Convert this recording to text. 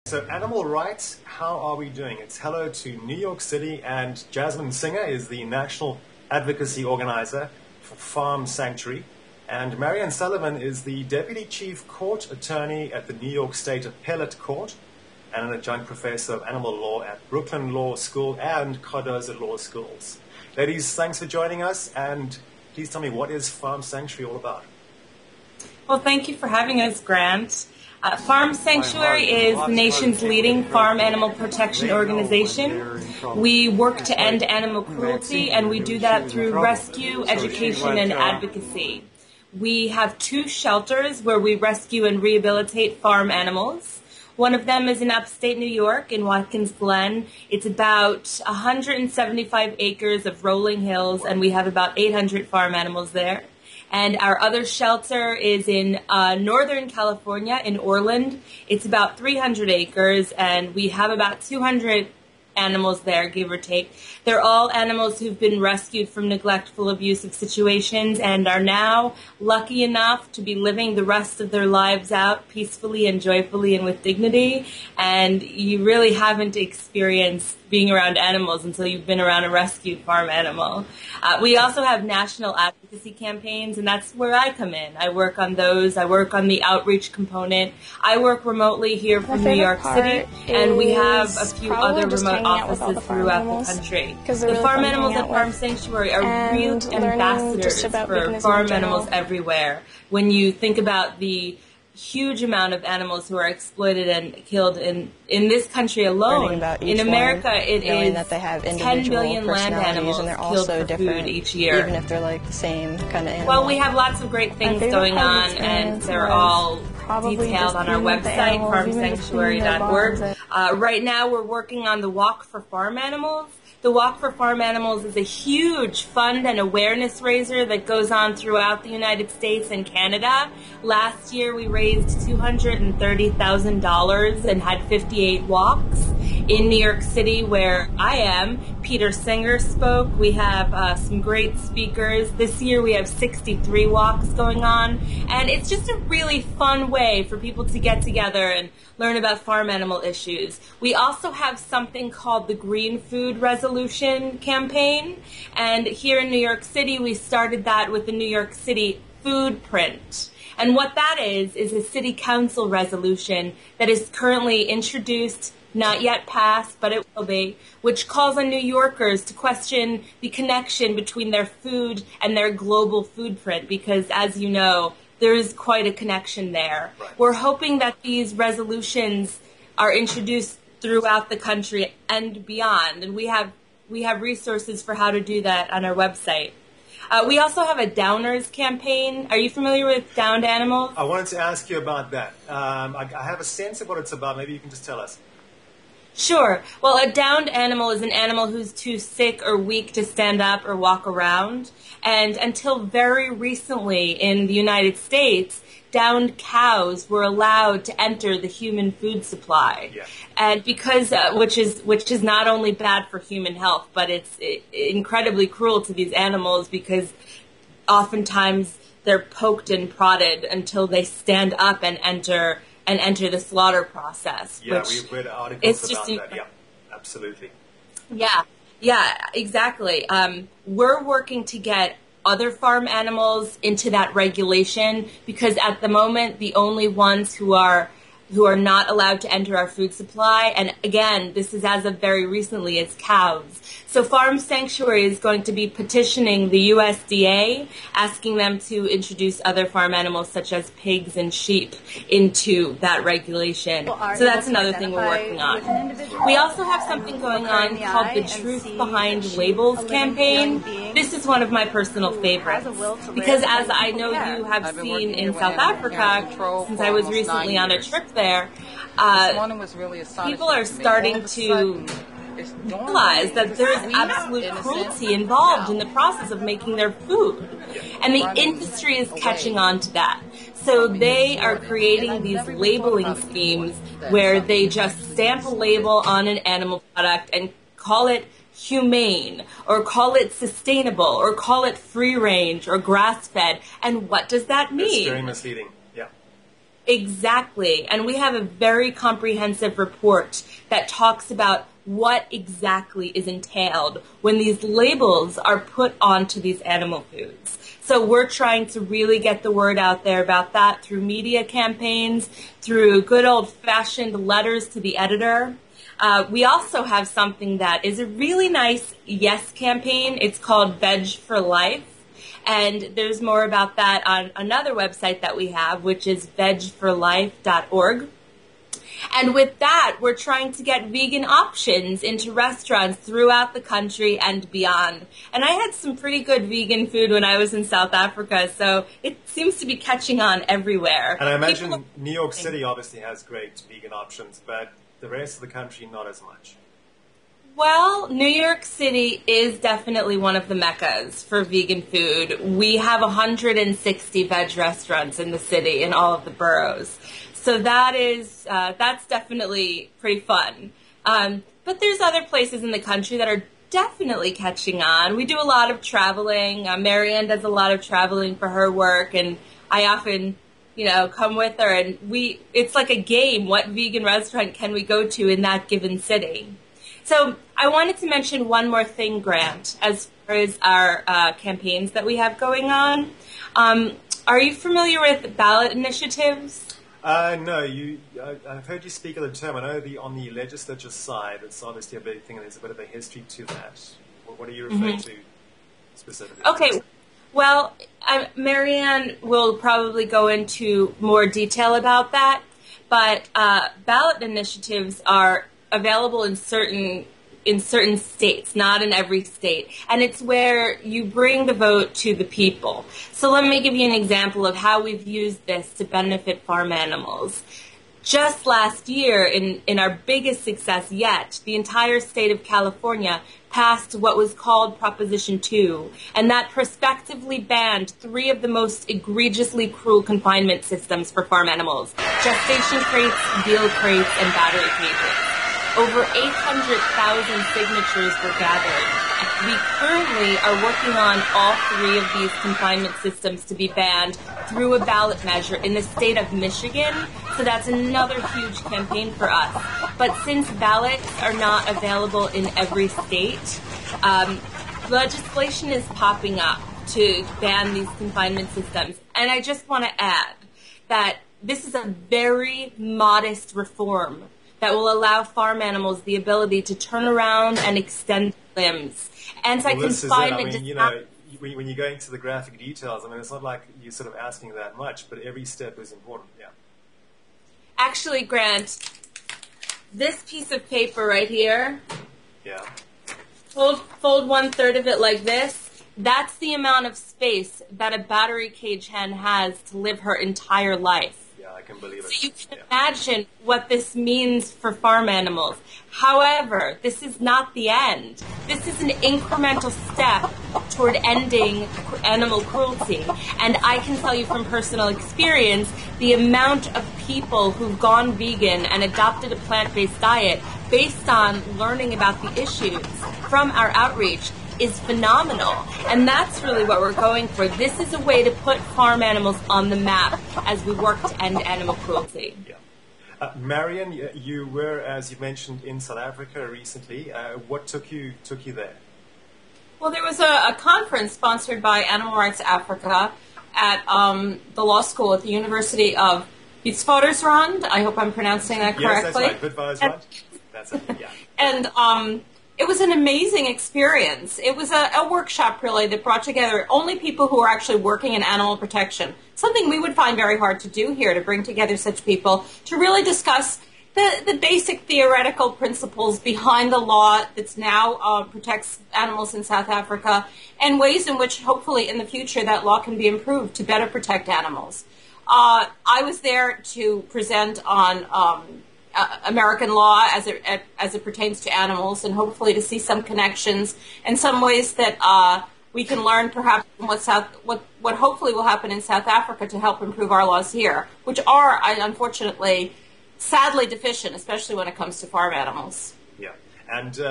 So animal rights, how are we doing? It's hello to New York City, and Jasmin Singer is the National Advocacy Organizer for Farm Sanctuary, and Mariann Sullivan is the Deputy Chief Court Attorney at the New York State Appellate Court and an Adjunct Professor of Animal Law at Brooklyn Law School and Cardozo Law Schools. Ladies, thanks for joining us, and please tell me, what is Farm Sanctuary all about? Well, thank you for having us, Grant. Farm Sanctuary is the nation's leading farm animal protection organization. We work to end animal cruelty, and we do that through rescue, education, and advocacy. We have 2 shelters where we rescue and rehabilitate farm animals. One of them is in upstate New York in Watkins Glen. It's about 175 acres of rolling hills, and we have about 800 farm animals there. And our other shelter is in Northern California, in Orland. It's about 300 acres, and we have about 200 animals there, give or take. They're all animals who've been rescued from neglectful, abusive situations and are now lucky enough to be living the rest of their lives out peacefully and joyfully and with dignity. And you really haven't experienced being around animals until you've been around a rescued farm animal. We also have national advocacy campaigns, and that's where I come in. I work on those. I work on the outreach component. I work remotely here from New York City, and we have a few other remote offices throughout the country. The farm animals at Farm Sanctuary are real ambassadors for farm animals everywhere. When you think about the huge amount of animals who are exploited and killed in this country alone. In America, it is that they have 10 million land animals and they're killed also for different, food each year. Even if they're like the same kind of animal. Well, we have lots of great things going on, and they're all detailed on our website, farmsanctuary.org. Right now, we're working on the Walk for Farm Animals. The Walk for Farm Animals is a huge fund and awareness raiser that goes on throughout the United States and Canada. Last year, we raised $230,000 and had 58 walks. In New York City, where I am, Peter Singer spoke. We have some great speakers. This year, we have 63 walks going on. And it's just a really fun way for people to get together and learn about farm animal issues. We also have something called the Green Food Resolution Campaign. And here in New York City, we started that with the New York City Food Print. And what that is a city council resolution that is currently introduced, not yet passed, but it will be, which calls on New Yorkers to question the connection between their food and their global food print, because, as you know, there is quite a connection there. Right. We're hoping that these resolutions are introduced throughout the country and beyond, and we have resources for how to do that on our website. We also have a Downers campaign. Are you familiar with downed animals? I wanted to ask you about that. I have a sense of what it's about. Maybe you can just tell us. Sure. Well, a downed animal is an animal who's too sick or weak to stand up or walk around. And until very recently in the United States, downed cows were allowed to enter the human food supply. Yeah. And because, which is not only bad for human health, but it's incredibly cruel to these animals, because oftentimes they're poked and prodded until they stand up and enter the slaughter process. Yeah, we've read articles about that. Yeah, absolutely. Yeah, exactly. We're working to get other farm animals into that regulation, because at the moment, the only ones who are not allowed to enter our food supply, and again, this is as of very recently, is cows. So Farm Sanctuary is going to be petitioning the USDA, asking them to introduce other farm animals such as pigs and sheep into that regulation. So that's another thing we're working on. We also have something going on called the Truth Behind Labels campaign. This is one of my personal favorites, because as I know you have seen in South Africa, since I was recently on a trip there, people are starting to realize that there is absolute cruelty involved in the process of making their food. And the industry is catching on to that. So they are creating these labeling schemes where they just stamp a label on an animal product and call it humane, or call it sustainable, or call it free range or grass fed. And what does that mean? It's very misleading. Yeah. Exactly. And we have a very comprehensive report that talks about what exactly is entailed when these labels are put onto these animal foods. So we're trying to really get the word out there about that through media campaigns, through good old-fashioned letters to the editor. We also have something that is a really nice yes campaign. It's called Veg for Life. And there's more about that on another website that we have, which is vegforlife.org. And with that, we're trying to get vegan options into restaurants throughout the country and beyond. And I had some pretty good vegan food when I was in South Africa, so it seems to be catching on everywhere. And I imagine New York City obviously has great vegan options, but the rest of the country not as much. Well, New York City is definitely one of the meccas for vegan food. We have 160 veg restaurants in the city, in all of the boroughs. So that's definitely pretty fun. But there's other places in the country that are definitely catching on. We do a lot of traveling. Mariann does a lot of traveling for her work, and I often, come with her. And it's like a game. What vegan restaurant can we go to in that given city? So I wanted to mention one more thing, Grant, as far as our campaigns that we have going on. Are you familiar with ballot initiatives? No, I've heard you speak of the term. I know on the legislature side, it's obviously a big thing, and there's a bit of a history to that. What are you referring to specifically? Okay, well, Mariann will probably go into more detail about that, but ballot initiatives are available in certain states, not in every state. And it's where you bring the vote to the people. So let me give you an example of how we've used this to benefit farm animals. Just last year, in our biggest success yet, the entire state of California passed what was called Proposition 2, and that prospectively banned 3 of the most egregiously cruel confinement systems for farm animals: gestation crates, veal crates, and battery cages. Over 800,000 signatures were gathered. We currently are working on all 3 of these confinement systems to be banned through a ballot measure in the state of Michigan, so that's another huge campaign for us. But since ballots are not available in every state, legislation is popping up to ban these confinement systems. And I just want to add that this is a very modest reform that will allow farm animals the ability to turn around and extend limbs. Anti-confinement when you go into the graphic details, it's not like you're sort of asking that much, but every step is important, yeah. Actually, Grant, this piece of paper right here, yeah, fold 1/3 of it like this, that's the amount of space that a battery cage hen has to live her entire life. I can believe it. So you can imagine what this means for farm animals. However, this is not the end. This is an incremental step toward ending animal cruelty. And I can tell you from personal experience, the amount of people who've gone vegan and adopted a plant-based diet based on learning about the issues from our outreach is phenomenal. And that's really what we're going for. This is a way to put farm animals on the map as we work to end animal cruelty. Yeah. Mariann, you were, as you mentioned, in South Africa recently. What took you there? Well, there was a conference sponsored by Animal Rights Africa at the law school at the University of Witwatersrand. I hope I'm pronouncing that correctly. Yes, that's right. Witwatersrand. That's it, yeah. And it was an amazing experience. It was a workshop, really, that brought together only people who are actually working in animal protection, something we would find very hard to do here, to bring together such people to really discuss the basic theoretical principles behind the law that's now protects animals in South Africa, and ways in which, hopefully, in the future, that law can be improved to better protect animals. I was there to present on American law as it pertains to animals, and hopefully to see some connections and some ways that we can learn perhaps from what hopefully will happen in South Africa to help improve our laws here, which are unfortunately sadly deficient, especially when it comes to farm animals. Yeah, and